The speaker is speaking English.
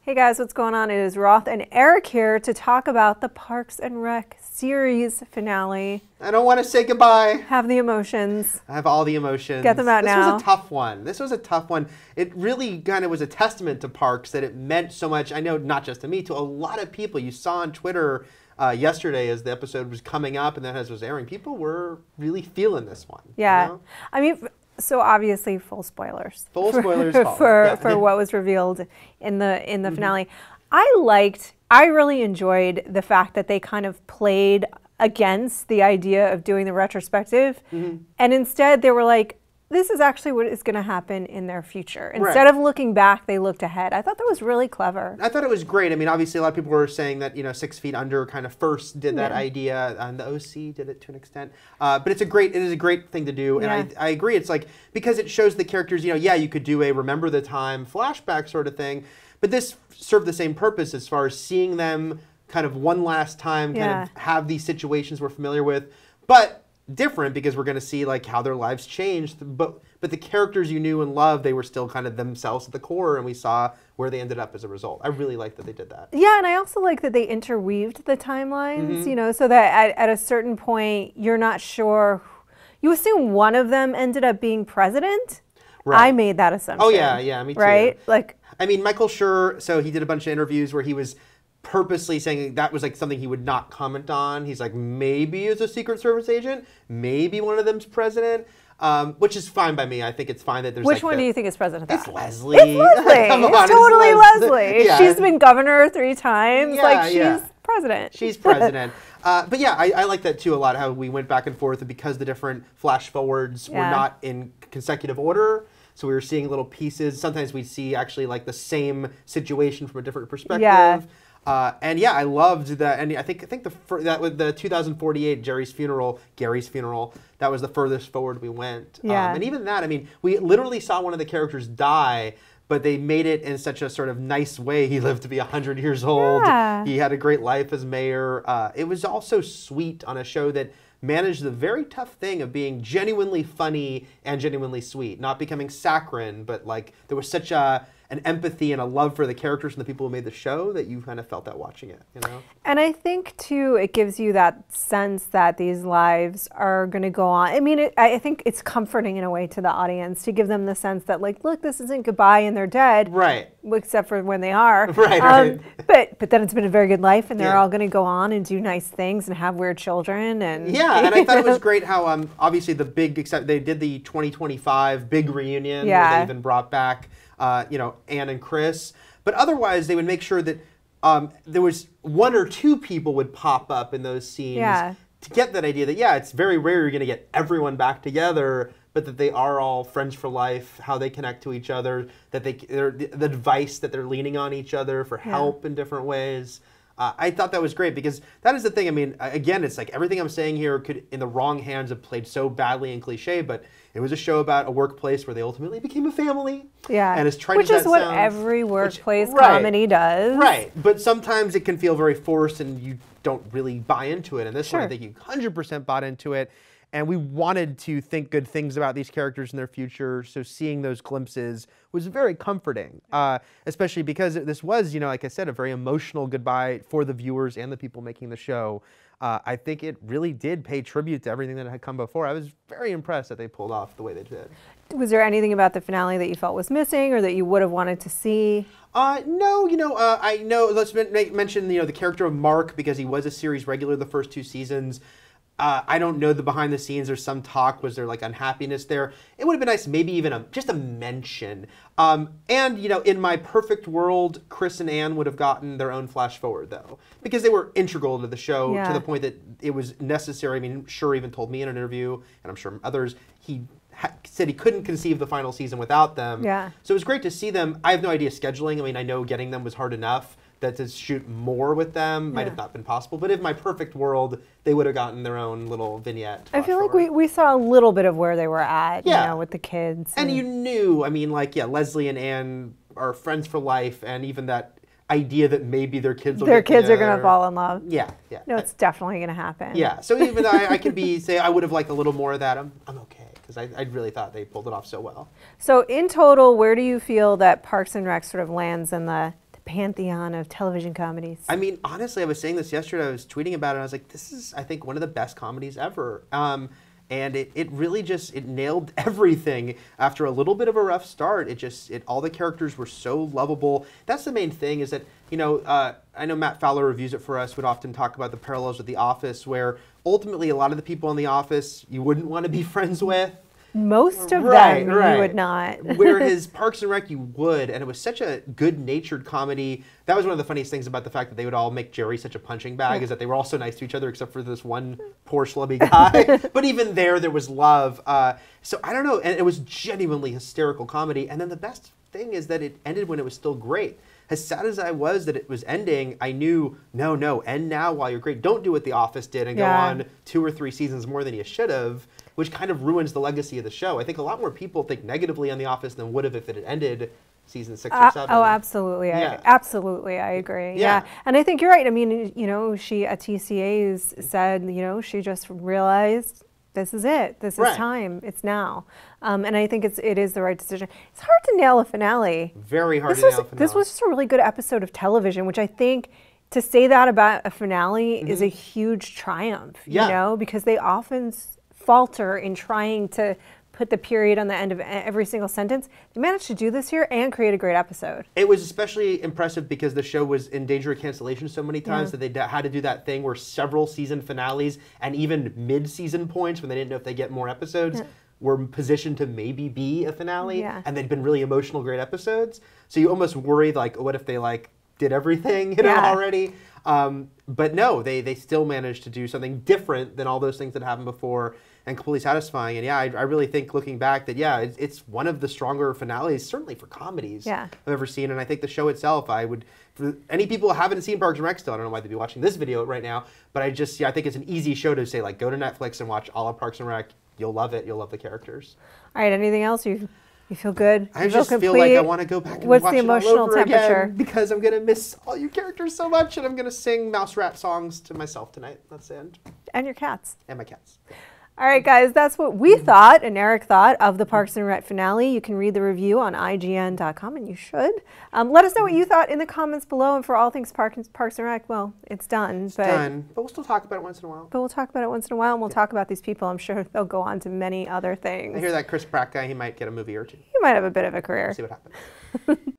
Hey guys, what's going on? It is Roth and Eric here to talk about the Parks and Rec series finale. I don't want to say goodbye. Have the emotions. I have all the emotions. Get them out now. This was a tough one. This was a tough one. It really kind of was a testament to Parks that it meant so much. I know not just to me, to a lot of people. You saw on Twitter yesterday as the episode was coming up and then as it was airing, people were really feeling this one. Yeah. You know? I mean, so obviously full spoilers. Full spoilers for what was revealed in the finale. I really enjoyed the fact that they kind of played against the idea of doing the retrospective, and instead they were like, this is actually what is going to happen in their future. Instead of looking back, they looked ahead. I thought that was really clever. I thought it was great. I mean, obviously a lot of people were saying that, you know, 6 Feet Under kind of first did that idea, and the OC did it to an extent. But it is a great thing to do, and I agree. It's like, because it shows the characters, you know, yeah, you could do a remember the time flashback sort of thing, but this served the same purpose as far as seeing them kind of one last time kind of have these situations we're familiar with, but different because we're going to see like how their lives changed, but the characters you knew and loved, they were still kind of themselves at the core, and we saw where they ended up as a result. I really like that they did that. Yeah, and I also like that they interweaved the timelines, you know, so that at a certain point you're not sure. You assume one of them ended up being president. Right. I made that assumption. Oh yeah, me too. Right, like, I mean, Michael Schur. So he did a bunch of interviews where he was purposely saying that was like something he would not comment on. He's like, maybe it's a Secret Service agent, maybe one of them's president, which is fine by me. I think it's fine that there's Which one do you think is president? It's Leslie. It's Leslie. Come on, it's totally Leslie. Yeah. She's been governor 3 times. Yeah, like, she's president. She's president. But yeah, I like that too a lot, how we went back and forth, and because the different flash forwards were not in consecutive order, so we were seeing little pieces. Sometimes we'd see actually like the same situation from a different perspective. Yeah. And yeah, I loved that, and I think that with the 2048 Gary's funeral, that was the furthest forward we went. Yeah. And even that, I mean, we literally saw one of the characters die, but they made it in such a sort of nice way. He lived to be 100 years old. Yeah. He had a great life as mayor. It was also sweet on a show that managed the very tough thing of being genuinely funny and genuinely sweet, not becoming saccharine, but like there was such an empathy and a love for the characters and the people who made the show that you kind of felt that watching it, you know? And I think, too, it gives you that sense that these lives are going to go on. I mean, I think it's comforting in a way to the audience to give them the sense that, like, look, this isn't goodbye and they're dead. Right. Except for when they are. Right. But then it's been a very good life, and they're all going to go on and do nice things and have weird children. And yeah, and I thought it was great how, obviously, they did the 2025 big reunion where they even brought back you know, Ann and Chris, but otherwise they would make sure that there was 1 or 2 people would pop up in those scenes to get that idea that, yeah, it's very rare you're going to get everyone back together, but that they are all friends for life, how they connect to each other, that the advice that they're leaning on each other for help in different ways. I thought that was great because that is the thing. I mean, again, it's like everything I'm saying here could, in the wrong hands, have played so badly and cliche, but it was a show about a workplace where they ultimately became a family. Yeah, and as trite which as is what sounds, every workplace comedy does. Right, but sometimes it can feel very forced and you don't really buy into it. And this one, I think you 100% bought into it. And we wanted to think good things about these characters in their future, so seeing those glimpses was very comforting, especially because this was, you know, like I said, a very emotional goodbye for the viewers and the people making the show. I think it really did pay tribute to everything that had come before. I was very impressed that they pulled off the way they did. Was there anything about the finale that you felt was missing or that you would have wanted to see? No, you know, I know, let's mention, you know, the character of Mark, because he was a series regular the first 2 seasons. I don't know the behind the scenes. There's some talk. Was there like unhappiness there? It would have been nice, maybe even just a mention. And you know, in my perfect world, Chris and Ann would have gotten their own flash forward though, because they were integral to the show to the point that it was necessary. I mean, Schur even told me in an interview, and I'm sure others, he said he couldn't conceive the final season without them. Yeah. So it was great to see them. I have no idea scheduling. I mean, I know getting them was hard enough. That to shoot more with them might have not been possible. But in my perfect world, they would have gotten their own little vignette. I feel like we saw a little bit of where they were at, you know, with the kids. And you knew, I mean, like, yeah, Leslie and Ann are friends for life, and even that idea that maybe their kids will are going to fall in love. Yeah. No, it's definitely going to happen. Yeah, so even though I could say I would have liked a little more of that, I'm okay, because I really thought they pulled it off so well. So in total, where do you feel that Parks and Rec sort of lands in the pantheon of television comedies. I mean, honestly, I was saying this yesterday. I was tweeting about it. And I was like, this is, I think, one of the best comedies ever. And it really just, it nailed everything after a little bit of a rough start. All the characters were so lovable. That's the main thing, is that, you know, I know Matt Fowler reviews it for us, would often talk about the parallels with The Office, where ultimately a lot of the people in The Office you wouldn't want to be friends with. Most of them you would not. Whereas Parks and Rec you would, and it was such a good-natured comedy. That was one of the funniest things about the fact that they would all make Jerry such a punching bag, is that they were all so nice to each other except for this one poor schlubby guy. But even there was love. So I don't know, and it was genuinely hysterical comedy. And then the best thing is that it ended when it was still great. As sad as I was that it was ending, I knew, no, end now while you're great. Don't do what The Office did and go on 2 or 3 seasons more than you should have, which kind of ruins the legacy of the show. I think a lot more people think negatively on The Office than would have if it had ended season 6 or 7. Oh, absolutely. Yeah. Absolutely, I agree. Yeah. And I think you're right. I mean, you know, she at TCA's said, you know, she just realized this is it. This is time. It's now. And I think it is the right decision. It's hard to nail a finale. Very hard to nail a finale. This was just a really good episode of television, which I think to say that about a finale is a huge triumph, you know, because they often falter in trying to put the period on the end of every single sentence. They managed to do this here and create a great episode. It was especially impressive because the show was in danger of cancellation so many times that they had to do that thing where several season finales and even mid-season points when they didn't know if they get more episodes were positioned to maybe be a finale, and they'd been really emotional, great episodes. So you almost worried, like, what if they like did everything, you know, already? But no, they still managed to do something different than all those things that happened before, and completely satisfying. And yeah, I really think looking back that it's one of the stronger finales, certainly for comedies I've ever seen. And I think the show itself, for any people who haven't seen Parks and Rec still, I don't know why they'd be watching this video right now, but I think it's an easy show to say, like, go to Netflix and watch all of Parks and Rec. You'll love it. You'll love the characters. All right, anything else? You feel good? I just feel like I want to go back and watch it all over again because I'm going to miss all you characters so much, and I'm going to sing mouse rat songs to myself tonight. That's the end. And your cats. And my cats. All right, guys, that's what we thought and Eric thought of the Parks and Rec finale. You can read the review on IGN.com, and you should. Let us know what you thought in the comments below. And for all things Parks and Rec, well, it's done. It's done, but we'll still talk about it once in a while. But we'll talk about it once in a while, and we'll talk about these people. I'm sure they'll go on to many other things. I hear that Chris Pratt guy, he might get a movie or two. He might have a bit of a career. We'll see what happens.